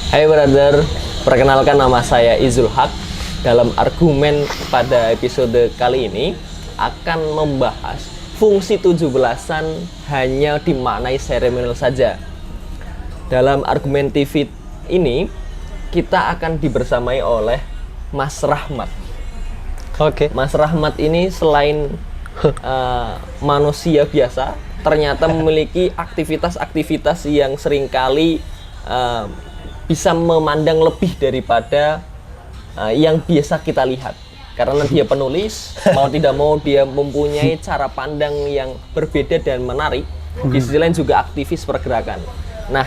Hai brother, perkenalkan nama saya Izul Haq. Dalam argumen pada episode kali ini akan membahas fungsi 17-an hanya dimaknai seremonial saja. Dalam argumen TV ini kita akan dibersamai oleh Mas Rahmat. Oke. Mas Rahmat ini selain manusia biasa, ternyata memiliki aktivitas-aktivitas yang seringkali bisa memandang lebih daripada yang biasa kita lihat. Karena dia penulis, mau tidak mau dia mempunyai cara pandang yang berbeda dan menarik. Di sisi lain juga aktivis pergerakan. Nah,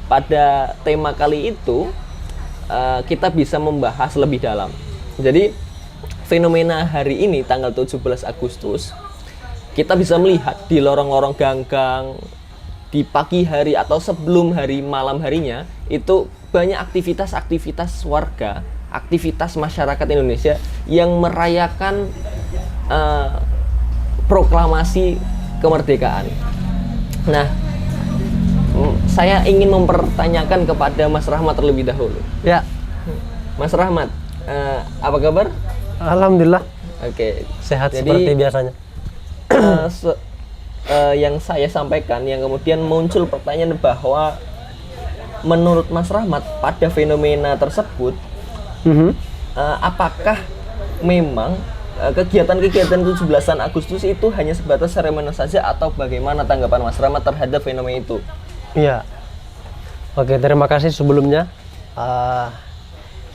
pada tema kali itu kita bisa membahas lebih dalam. Jadi fenomena hari ini tanggal 17 Agustus kita bisa melihat di lorong-lorong ganggang, di pagi hari atau sebelum hari malam harinya itu banyak aktivitas-aktivitas warga, aktivitas masyarakat Indonesia yang merayakan proklamasi kemerdekaan. Nah, saya ingin mempertanyakan kepada Mas Rahmat terlebih dahulu. Ya. Mas Rahmat, apa kabar? Alhamdulillah. Oke. Sehat Jadi, seperti biasanya. Yang saya sampaikan, yang kemudian muncul pertanyaan bahwa menurut Mas Rahmat pada fenomena tersebut, apakah memang kegiatan-kegiatan 17-an Agustus itu hanya sebatas seremonial saja atau bagaimana tanggapan Mas Rahmat terhadap fenomena itu? Iya. Oke, terima kasih sebelumnya.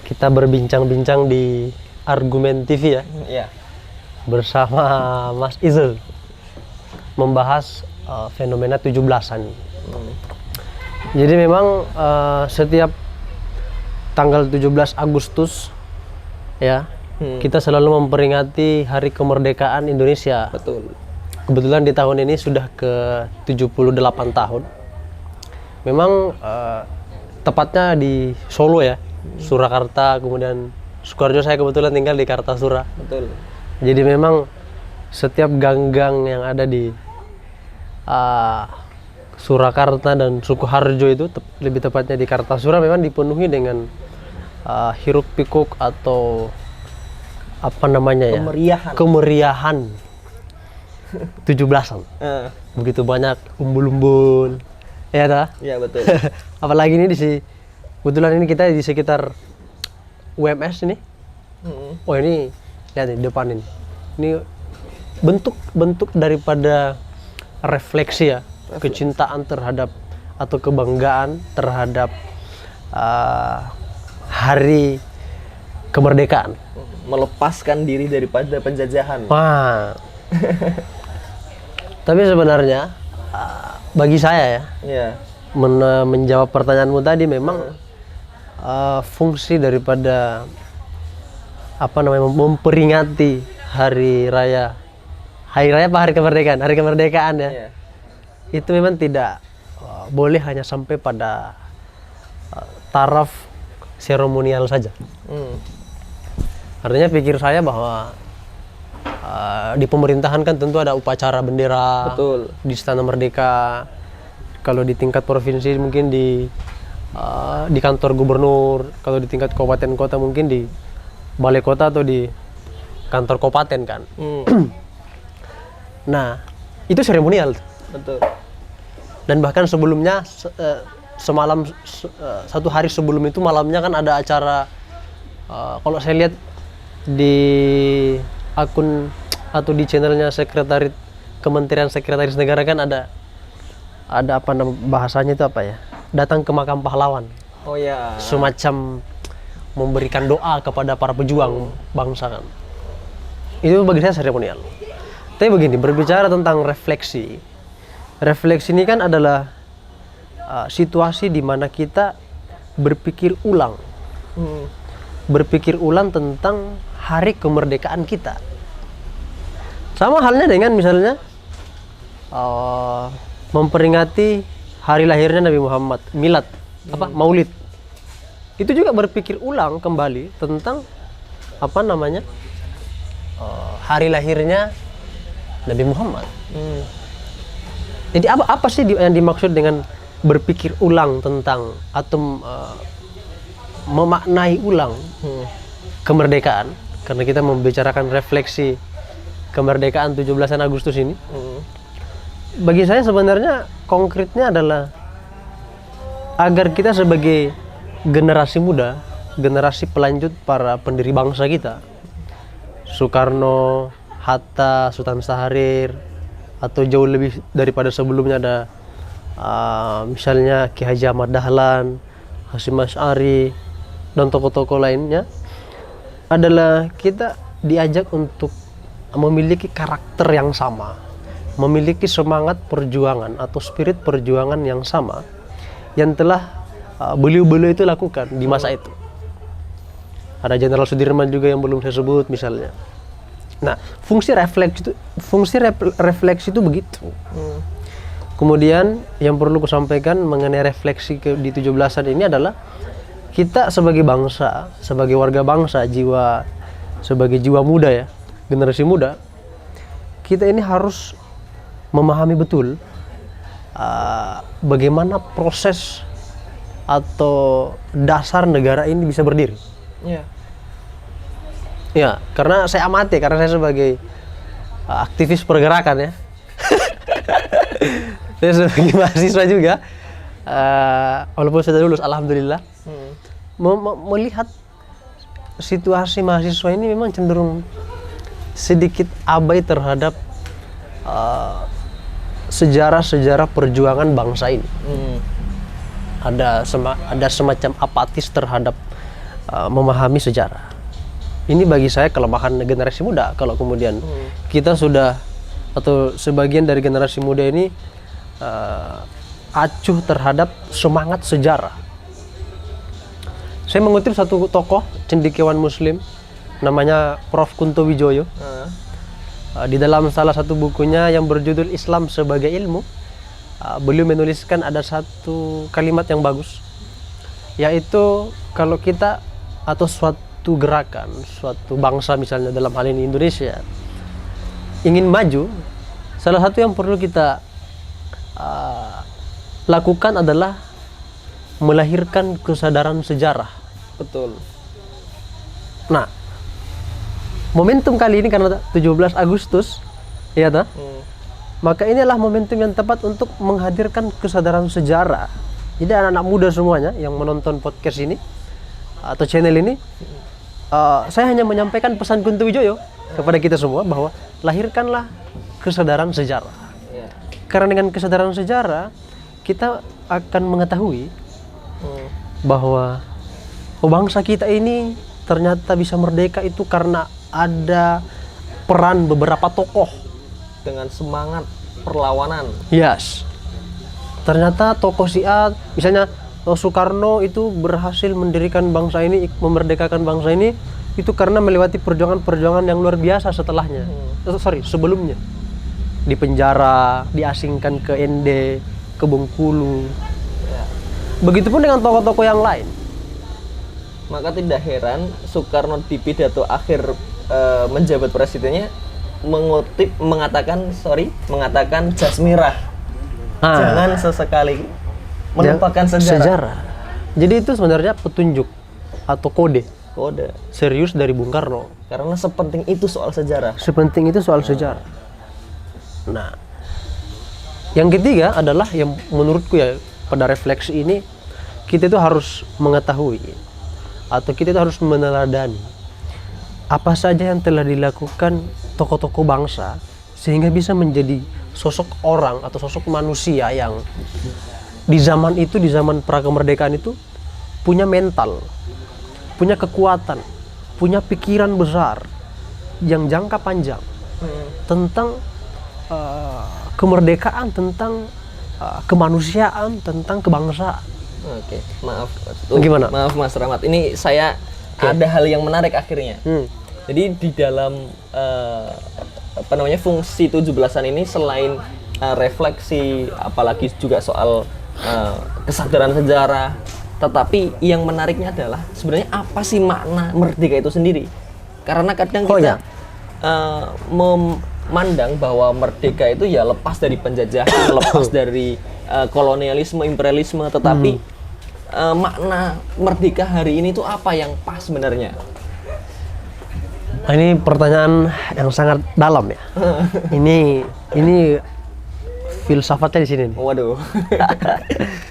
Kita berbincang-bincang di Argumen TV ya. Iya. Bersama Mas Izul membahas fenomena 17-an. Jadi memang setiap tanggal 17 Agustus ya, kita selalu memperingati Hari Kemerdekaan Indonesia. Betul. Kebetulan di tahun ini sudah ke 78 tahun. Memang tepatnya di Solo ya, Surakarta, kemudian Sukoharjo. Saya kebetulan tinggal di Kartasura. Betul. Jadi memang setiap gang-gang yang ada di Surakarta dan Sukoharjo itu, lebih tepatnya di Kartasura, memang dipenuhi dengan hiruk pikuk atau apa namanya ya? Kemeriahan 17-an. Begitu banyak umbul-umbul. Ya dah? Iya, betul. Apalagi ini kebetulan ini kita di sekitar UMS ini. Oh, ini lihat di depan ini. Ini bentuk daripada refleksi ya, kecintaan terhadap atau kebanggaan terhadap hari kemerdekaan. Melepaskan diri daripada penjajahan. Wah. Tapi sebenarnya bagi saya ya, menjawab pertanyaanmu tadi, memang fungsi daripada memperingati hari raya apa hari kemerdekaan ya, itu memang tidak boleh hanya sampai pada taraf seremonial saja. Artinya pikir saya bahwa di pemerintahan kan tentu ada upacara bendera. Betul. Di Istana Merdeka. Kalau di tingkat provinsi mungkin di kantor gubernur. Kalau di tingkat kabupaten kota mungkin di balai kota atau di kantor kabupaten kan. Nah, itu seremonial. Betul. Dan bahkan sebelumnya semalam satu hari sebelum itu malamnya kan ada acara, kalau saya lihat di akun atau di channelnya Kementerian Sekretaris Negara kan ada apa bahasanya itu apa ya? Datang ke makam pahlawan. Oh ya. Semacam memberikan doa kepada para pejuang bangsa kan. Itu bagi saya seremonial. Tapi begini, berbicara tentang refleksi. Refleksi ini kan adalah situasi di mana kita berpikir ulang. Berpikir ulang tentang hari kemerdekaan kita. Sama halnya dengan misalnya memperingati hari lahirnya Nabi Muhammad, milad, Maulid. Itu juga berpikir ulang kembali tentang hari lahirnya Nabi Muhammad. Jadi apa sih yang dimaksud dengan berpikir ulang tentang atau memaknai ulang kemerdekaan, karena kita membicarakan refleksi kemerdekaan 17 Agustus ini. Bagi saya sebenarnya konkretnya adalah agar kita sebagai generasi muda, generasi pelanjut para pendiri bangsa kita, Soekarno, Hatta, Sultan Syahrir, atau jauh lebih daripada sebelumnya ada misalnya Ki Haji Ahmad Dahlan, Hasyim Asy'ari, dan tokoh-tokoh lainnya, adalah kita diajak untuk memiliki karakter yang sama, memiliki semangat perjuangan atau spirit perjuangan yang sama yang telah beliau-beliau itu lakukan di masa itu. Ada Jenderal Sudirman juga yang belum saya sebut misalnya. Nah, fungsi refleksi itu begitu. Kemudian yang perlu kusampaikan mengenai refleksi di 17-an ini adalah kita sebagai bangsa, sebagai warga bangsa, sebagai jiwa muda ya, generasi muda, kita ini harus memahami betul bagaimana proses atau dasar negara ini bisa berdiri. Ya, karena saya amati, karena saya sebagai aktivis pergerakan ya. Saya sebagai mahasiswa juga, walaupun sudah lulus, alhamdulillah, melihat situasi mahasiswa ini memang cenderung sedikit abai terhadap sejarah-sejarah perjuangan bangsa ini. Ada semacam apatis terhadap memahami sejarah. Ini bagi saya kelemahan generasi muda. Kalau kemudian kita sudah, atau sebagian dari generasi muda ini acuh terhadap semangat sejarah. Saya mengutip satu tokoh cendekiawan Muslim namanya Prof. Kunto Wijoyo. Di dalam salah satu bukunya yang berjudul Islam Sebagai Ilmu, beliau menuliskan ada satu kalimat yang bagus, yaitu kalau kita atau suatu gerakan, suatu bangsa misalnya dalam hal ini Indonesia ingin maju, salah satu yang perlu kita lakukan adalah melahirkan kesadaran sejarah. Betul. Nah, momentum kali ini karena 17 Agustus, ya toh? Maka inilah momentum yang tepat untuk menghadirkan kesadaran sejarah. Jadi anak-anak muda semuanya yang menonton podcast ini atau channel ini, saya hanya menyampaikan pesan Kunto Wijoyo kepada kita semua bahwa lahirkanlah kesadaran sejarah. Karena dengan kesadaran sejarah kita akan mengetahui bahwa bangsa kita ini ternyata bisa merdeka itu karena ada peran beberapa tokoh dengan semangat perlawanan. Yes. Ternyata tokoh si A, misalnya Soekarno itu berhasil mendirikan bangsa ini, memerdekakan bangsa ini, itu karena melewati perjuangan-perjuangan yang luar biasa setelahnya. Sebelumnya. Di penjara, diasingkan ke ND, ke Bengkulu. Begitupun dengan tokoh-tokoh yang lain. Maka tidak heran Soekarno di pidato akhir menjabat presidennya mengatakan jas merah. Jangan sesekali melupakan sejarah. Jadi itu sebenarnya petunjuk atau kode serius dari Bung Karno. Karena sepenting itu soal sejarah. Sejarah. Nah, yang ketiga adalah yang menurutku ya, pada refleksi ini kita itu harus mengetahui atau kita itu harus meneladani apa saja yang telah dilakukan tokoh-tokoh bangsa sehingga bisa menjadi sosok orang atau sosok manusia yang di zaman itu, di zaman prakemerdekaan itu punya mental, punya kekuatan, punya pikiran besar yang jangka panjang tentang kemerdekaan, tentang kemanusiaan, tentang kebangsaan. Oke, maaf. Gimana? Maaf Mas Rahmat. Ini saya ada hal yang menarik akhirnya. Jadi di dalam fungsi 17-an ini selain refleksi, apalagi juga soal kesadaran sejarah, tetapi yang menariknya adalah sebenarnya apa sih makna merdeka itu sendiri? Karena kadang kita memandang bahwa merdeka itu ya lepas dari penjajahan, lepas dari kolonialisme, imperialisme, tetapi makna merdeka hari ini tuh apa yang pas sebenarnya? Nah, ini pertanyaan yang sangat dalam ya. ini filsafatnya di sini nih. Waduh.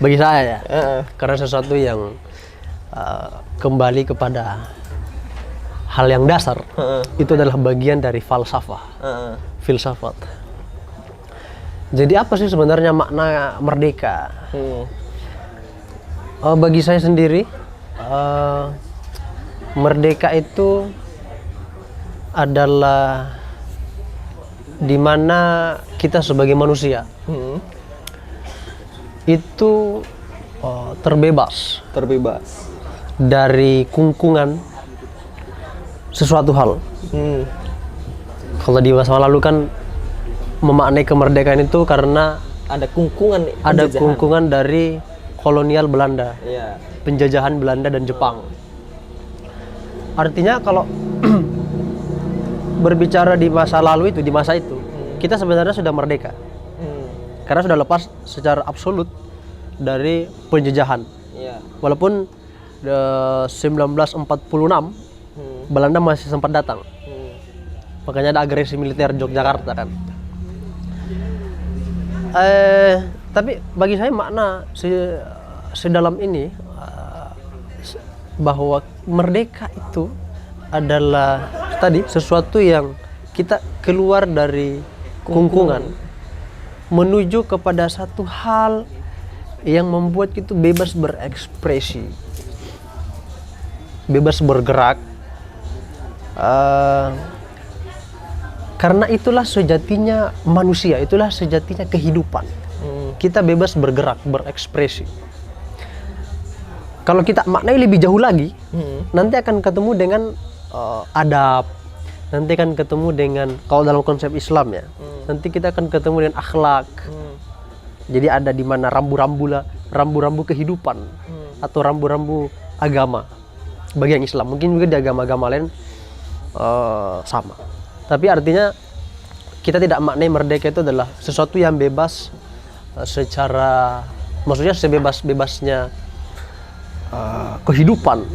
Bagi saya ya. Karena sesuatu yang kembali kepada hal yang dasar. Itu adalah bagian dari falsafah. Filsafat. Jadi apa sih sebenarnya makna merdeka? Bagi saya sendiri, merdeka itu adalah dimana kita sebagai manusia itu terbebas dari kungkungan sesuatu hal. Kalau di masa lalu kan memaknai kemerdekaan itu karena Ada kungkungan. ada penjajahan. kungkungan dari kolonial Belanda, Iya. penjajahan Belanda dan Jepang. Artinya kalau berbicara di masa lalu itu, di masa itu, kita sebenarnya sudah merdeka. Karena sudah lepas secara absolut dari penjajahan. Iya. Walaupun 1946 Belanda masih sempat datang. Makanya ada agresi militer Yogyakarta kan. Tapi bagi saya makna sedalam ini bahwa merdeka itu adalah tadi sesuatu yang kita keluar dari kungkungan menuju kepada satu hal yang membuat kita bebas berekspresi, bebas bergerak. Karena itulah sejatinya manusia, itulah sejatinya kehidupan. Kita bebas bergerak, berekspresi. Kalau kita maknai lebih jauh lagi, nanti akan ketemu dengan adab, nanti akan ketemu dengan, kalau dalam konsep Islam ya, nanti kita akan ketemu dengan akhlak. Jadi ada di mana rambu-rambu kehidupan atau rambu-rambu agama bagi yang Islam. Mungkin juga di agama-agama lain sama. Tapi artinya kita tidak maknai merdeka itu adalah sesuatu yang bebas secara, maksudnya sebebas-bebasnya kehidupan.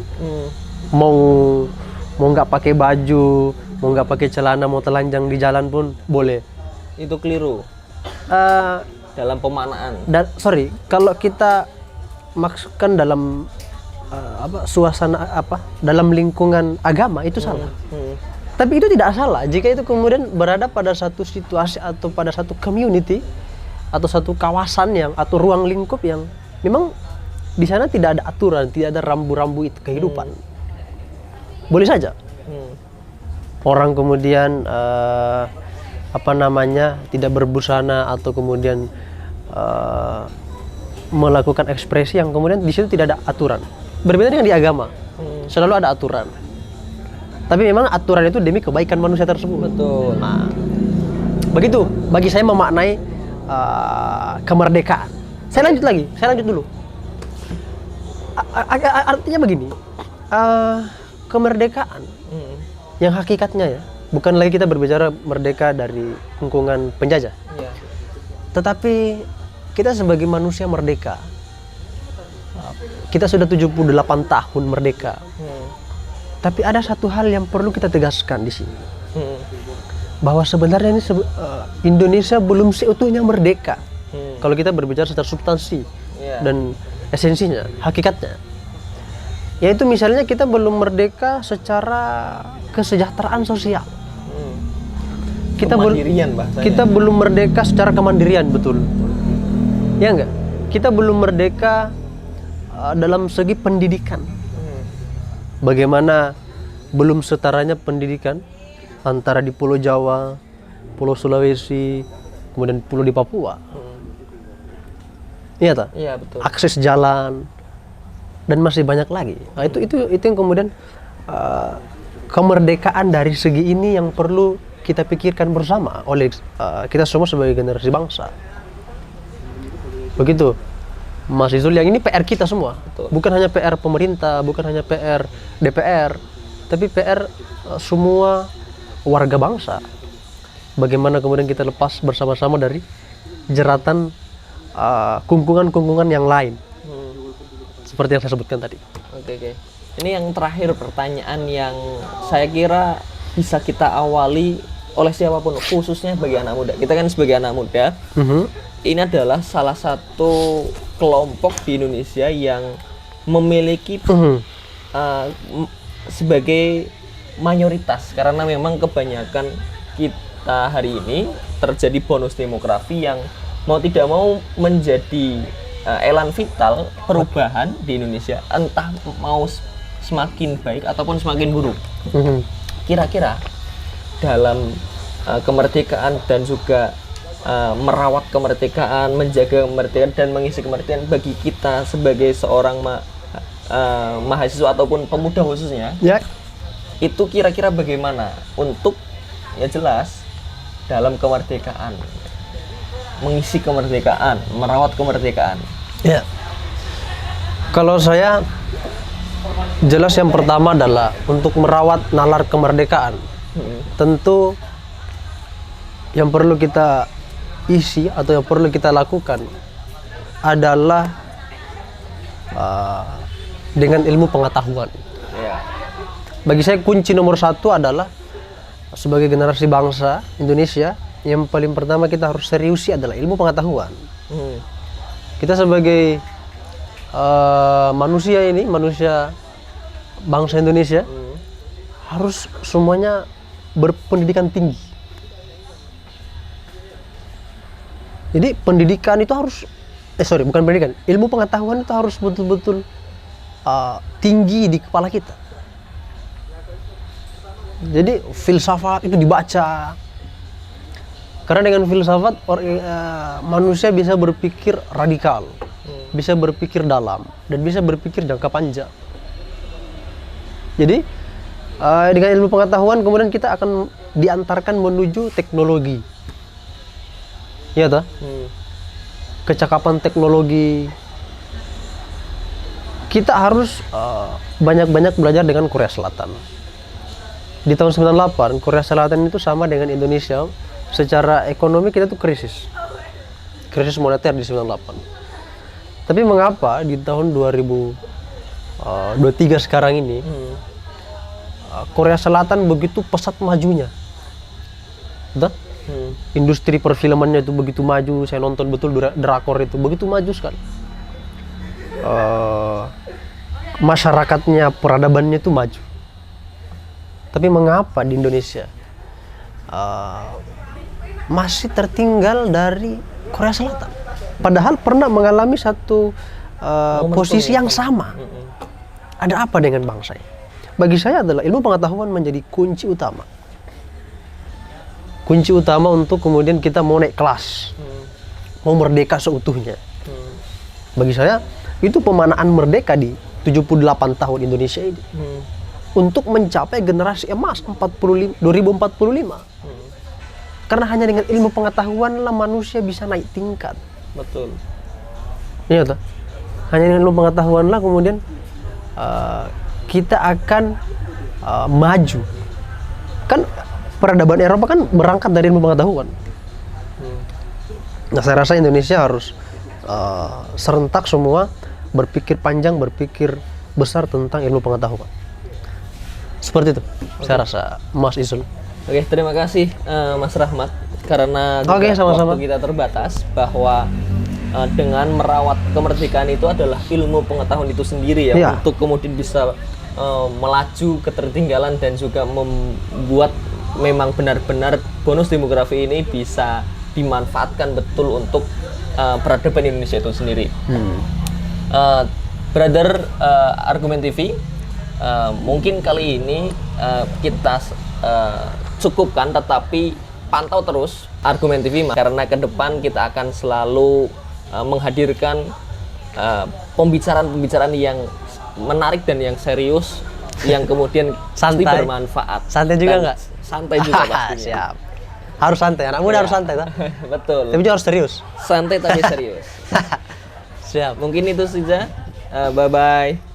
Mau nggak pakai baju, mau nggak pakai celana, mau telanjang di jalan pun boleh. Itu keliru dalam pemaknaan. Kalau kita maksudkan dalam suasana dalam lingkungan agama itu salah. Tapi itu tidak salah jika itu kemudian berada pada satu situasi atau pada satu community atau satu kawasan atau ruang lingkup yang memang di sana tidak ada aturan, tidak ada rambu-rambu itu kehidupan. Boleh saja. Orang kemudian tidak berbusana atau kemudian melakukan ekspresi yang kemudian di situ tidak ada aturan. Berbeda dengan di agama, selalu ada aturan. Tapi memang aturan itu demi kebaikan manusia tersebut. Betul. Nah, begitu bagi saya memaknai kemerdekaan. Saya lanjut dulu. Artinya begini, kemerdekaan yang hakikatnya ya, bukan lagi kita berbicara merdeka dari kungkungan penjajah. Iya. Tetapi kita sebagai manusia merdeka. Kita sudah 78 tahun merdeka. Tapi ada satu hal yang perlu kita tegaskan di sini. Bahwa sebenarnya ini Indonesia belum seutuhnya merdeka. Kalau kita berbicara secara substansi dan esensinya, hakikatnya. Yaitu misalnya kita belum merdeka secara kesejahteraan sosial. Kemandirian bahasanya. Kita belum merdeka secara kemandirian, betul. Ya enggak? Kita belum merdeka dalam segi pendidikan. Bagaimana belum setaranya pendidikan antara di Pulau Jawa, Pulau Sulawesi, kemudian pulau di Papua. Iya tak? Iya, betul. Akses jalan dan masih banyak lagi. Nah, itu yang kemudian kemerdekaan dari segi ini yang perlu kita pikirkan bersama oleh kita semua sebagai generasi bangsa. Begitu. Mas Izul, yang ini PR kita semua. Betul. Bukan hanya PR pemerintah, bukan hanya PR DPR, tapi PR semua warga bangsa. Bagaimana kemudian kita lepas bersama-sama dari jeratan kungkungan-kungkungan yang lain. seperti yang saya sebutkan tadi. Oke. Ini yang terakhir pertanyaan yang saya kira bisa kita awali oleh siapapun, khususnya bagi anak muda. Kita kan sebagai anak muda, ini adalah salah satu kelompok di Indonesia yang memiliki sebagai mayoritas, karena memang kebanyakan kita hari ini terjadi bonus demografi yang mau tidak mau menjadi elan vital perubahan di Indonesia, entah mau semakin baik ataupun semakin buruk. Kira-kira dalam kemerdekaan dan juga merawat kemerdekaan, menjaga kemerdekaan dan mengisi kemerdekaan bagi kita sebagai seorang mahasiswa ataupun pemuda khususnya, itu kira-kira bagaimana untuk ya jelas dalam kemerdekaan, mengisi kemerdekaan, merawat kemerdekaan. Ya, kalau saya jelas yang pertama adalah untuk merawat nalar kemerdekaan. Tentu yang perlu kita isi atau yang perlu kita lakukan adalah dengan ilmu pengetahuan. Bagi saya kunci nomor satu adalah sebagai generasi bangsa Indonesia, yang paling pertama kita harus seriusi adalah ilmu pengetahuan. Kita sebagai manusia bangsa Indonesia harus semuanya berpendidikan tinggi. Jadi pendidikan itu harus bukan pendidikan, ilmu pengetahuan itu harus betul-betul tinggi di kepala kita. Jadi filsafat itu dibaca, karena dengan filsafat manusia bisa berpikir radikal, bisa berpikir dalam, dan bisa berpikir jangka panjang. Jadi dengan ilmu pengetahuan kemudian kita akan diantarkan menuju teknologi, ya toh? Kecakapan teknologi. Kita harus banyak-banyak belajar dengan Korea Selatan. Di tahun 98 Korea Selatan itu sama dengan Indonesia, secara ekonomi kita tuh krisis moneter di 98. Tapi mengapa di tahun 2023 sekarang ini Korea Selatan begitu pesat majunya? Betul? Industri perfilmannya itu begitu maju. Saya nonton betul drakor itu begitu maju sekali. Masyarakatnya, peradabannya itu maju. Tapi mengapa di Indonesia masih tertinggal dari Korea Selatan? Padahal pernah mengalami satu posisi yang sama. Ada apa dengan bangsa ini? Bagi saya adalah ilmu pengetahuan menjadi kunci utama. Kunci utama untuk kemudian kita mau naik kelas, mau merdeka seutuhnya. Bagi saya itu pemanaan merdeka di 78 tahun Indonesia ini. Untuk mencapai generasi emas 2045. Karena hanya dengan ilmu pengetahuan lah manusia bisa naik tingkat. Betul. Iya toh? Hanya dengan ilmu pengetahuan lah kemudian kita akan maju. Kan peradaban Eropa kan berangkat dari ilmu pengetahuan. Nah, saya rasa Indonesia harus serentak semua berpikir panjang, berpikir besar tentang ilmu pengetahuan. Seperti itu, saya rasa, Mas Isul. Oke, terima kasih Mas Rahmat, karena sama-sama. waktu kita terbatas, bahwa dengan merawat kemerdekaan itu adalah ilmu pengetahuan itu sendiri ya. Untuk kemudian bisa melaju ketertinggalan dan juga membuat memang benar-benar bonus demografi ini bisa dimanfaatkan betul untuk peradaban Indonesia itu sendiri. Brother Argumen TV, mungkin kali ini kita cukupkan, tetapi pantau terus Argumen TV karena ke depan kita akan selalu menghadirkan pembicaraan-pembicaraan yang menarik dan yang serius, yang kemudian pasti bermanfaat. Santai juga nggak? Santai juga pastinya. Siap. Harus santai, anak muda harus santai, tak? Betul. Tapi juga harus serius. Santai tapi serius. Siap. Mungkin itu saja. Bye-bye.